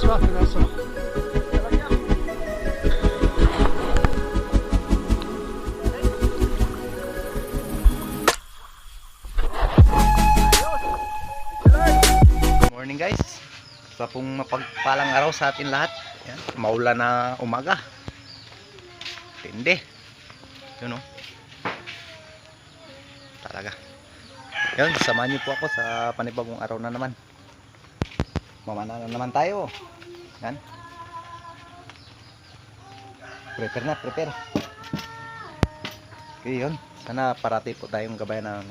Piraso, piraso. Morning guys, sa pong mapagpalang araw sa atin lahat. Yan, maulan na umaga. Tindi. Yun o. Talaga. Yan, samahan niyo po ako sa panibagong araw na naman. Mamana na naman tayo. Yan. Prepare na, prepare. Okay, yun. Sana parati po tayong gabayan ng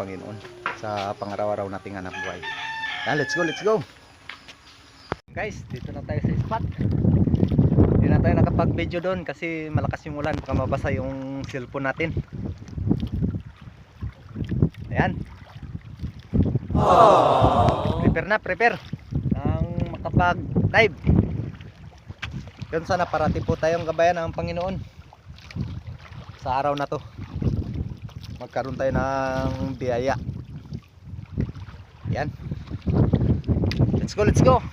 Panginoon sa pangaraw-araw nating hanap buhay. Yan, let's go, let's go. Guys, dito na tayo sa spot. Hindi na tayo nakapag-video doon kasi malakas yung ulan, baka mabasa yung cellphone natin. Ayan. Prepare na, prepare ang makapag-live. Yun, sana parati po tayong gabayan ng Panginoon sa araw na to. Magkaroon tayo ng biyaya. Yan. Let's go, let's go.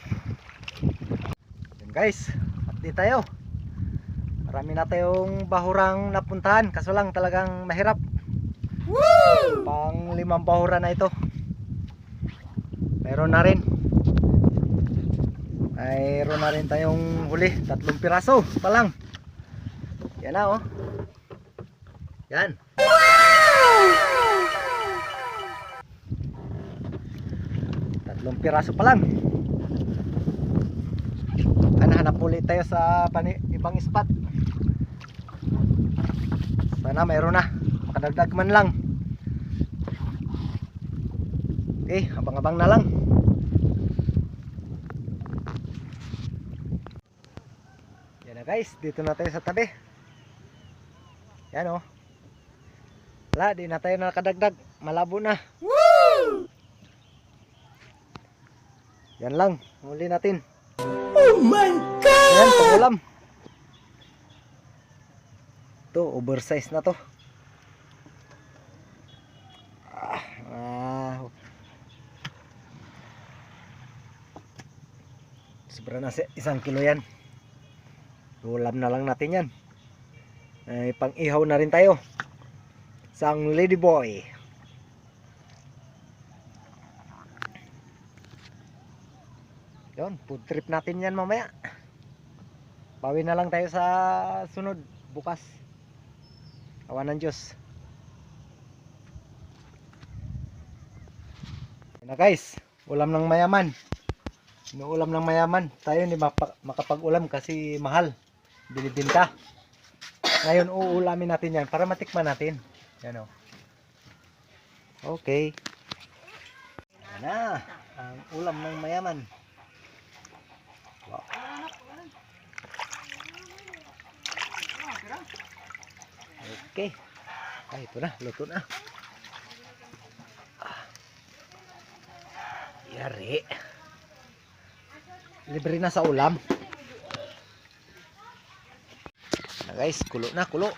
Yan guys, update tayo. Marami na tayong bahurang napuntahan, kaso lang talagang mahirap. Woo! Pang 5 bahura na ito. Mayroon na rin tayong huli, 3 piraso pa lang. Yan na oh. Yan. Wow! 3 piraso pa lang. Hanap ulit tayo sa ibang spot. Sana mayroon na, makadagdag man lang. Okay, abang-abang na lang. Yan na guys, dito na tayo sa tabi. Yan oh. Wala, di na tayo nakadagdag, malabo na. Woo! Yan lang, huli natin. Oh my God! Yan, pangulam. Ito, oversize na to. Sobra na 1 kilo yan. Ulam na lang natin yan. Pang ihaw na rin tayo. Sang ladyboy. Yun, food trip natin yan mamaya. Bawi na lang tayo sa sunod bukas. Awa ng Diyos. Yan na guys, ulam ng mayaman. Inuulam ng mayaman. Tayo hindi makapag-ulam kasi mahal. Binibinta. Ngayon uulamin natin yan para matikman natin. Yan o. Okay. Yan na. Ang ulam ng mayaman. Wow. Okay. Ay, ito na. Luto na. Yari. Libre na sa ulam. Na guys, kulo na, kulo.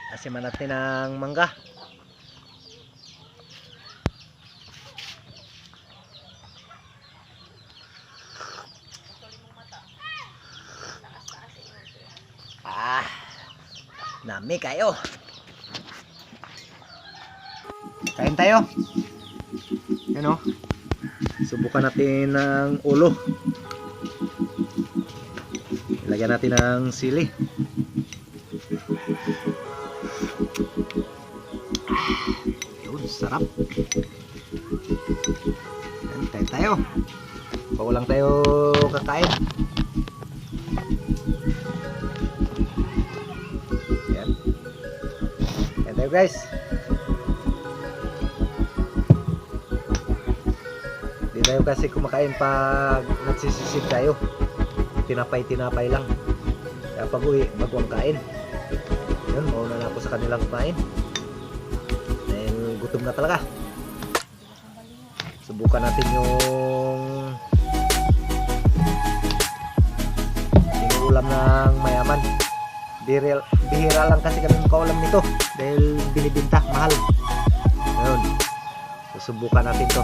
Asiman natin ang mangga. Nami kayo. Kain tayo. Yan o. Subukan natin ng ulo. Ilagyan natin ng sili. Yun, sarap. Yan, kain tayo. Bago lang tayo kakain. Yan. Kain tayo guys. Tayo kasi kumakain pag nagsisisig tayo, tinapay lang, kaya pag uwi magwang kain. Yun, mauna na ako sa kanilang kumain dahil gutom na talaga. Subukan natin yung inuulam ng mayaman. Bihira lang kasi kami makaulam nito dahil binibinta mahal. Ngayon, susubukan natin to.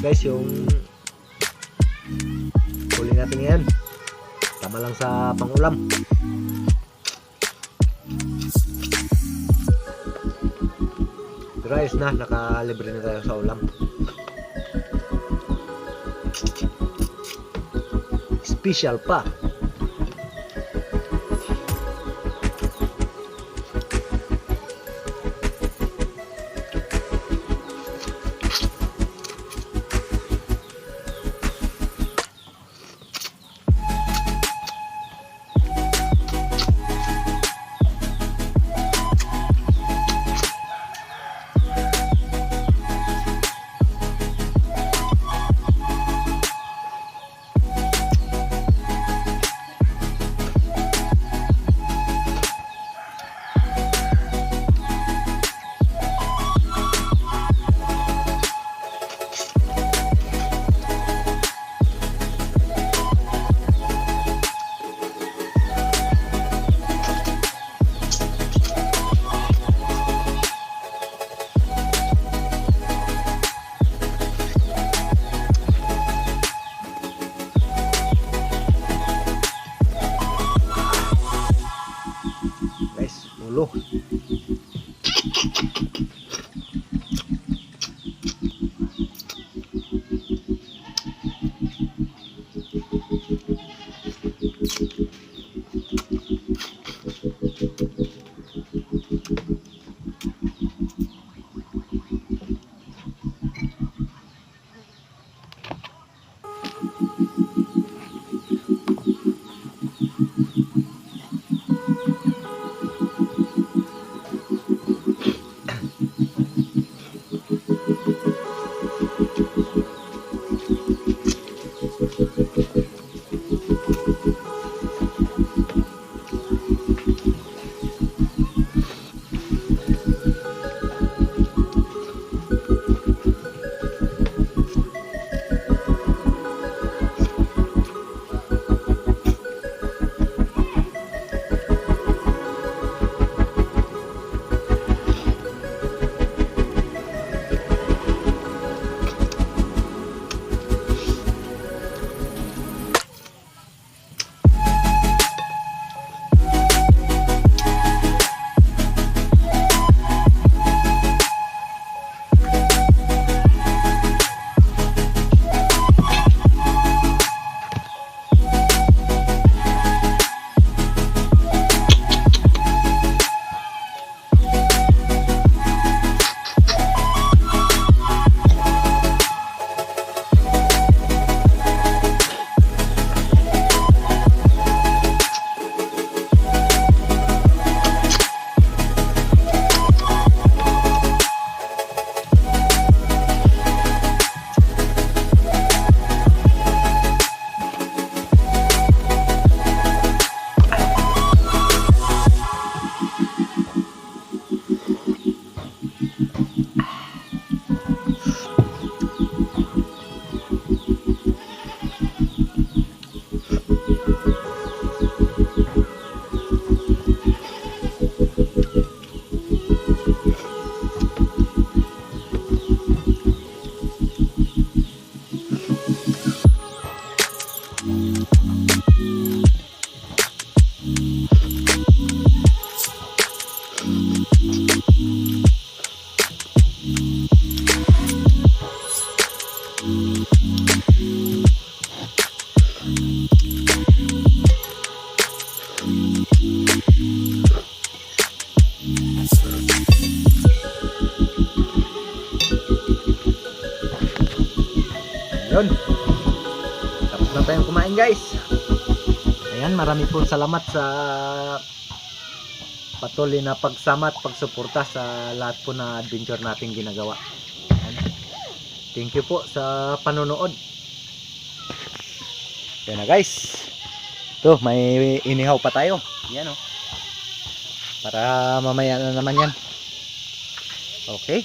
guys yung huli natin ngayon. Tama lang sa pangulam. Pero ayos na, nakalibre na tayo sa ulam. Special pa. Ulo. Yun. Tapos na tayong kumain, guys. Ayan, marami pong salamat sa patuloy na pagsama at pagsuporta sa lahat po na adventure nating ginagawa. Ayan. Thank you po sa panonood. Yan na, guys. Ito, may inihaw pa tayo. Yan, oh. Para mamaya na naman yan. Okay.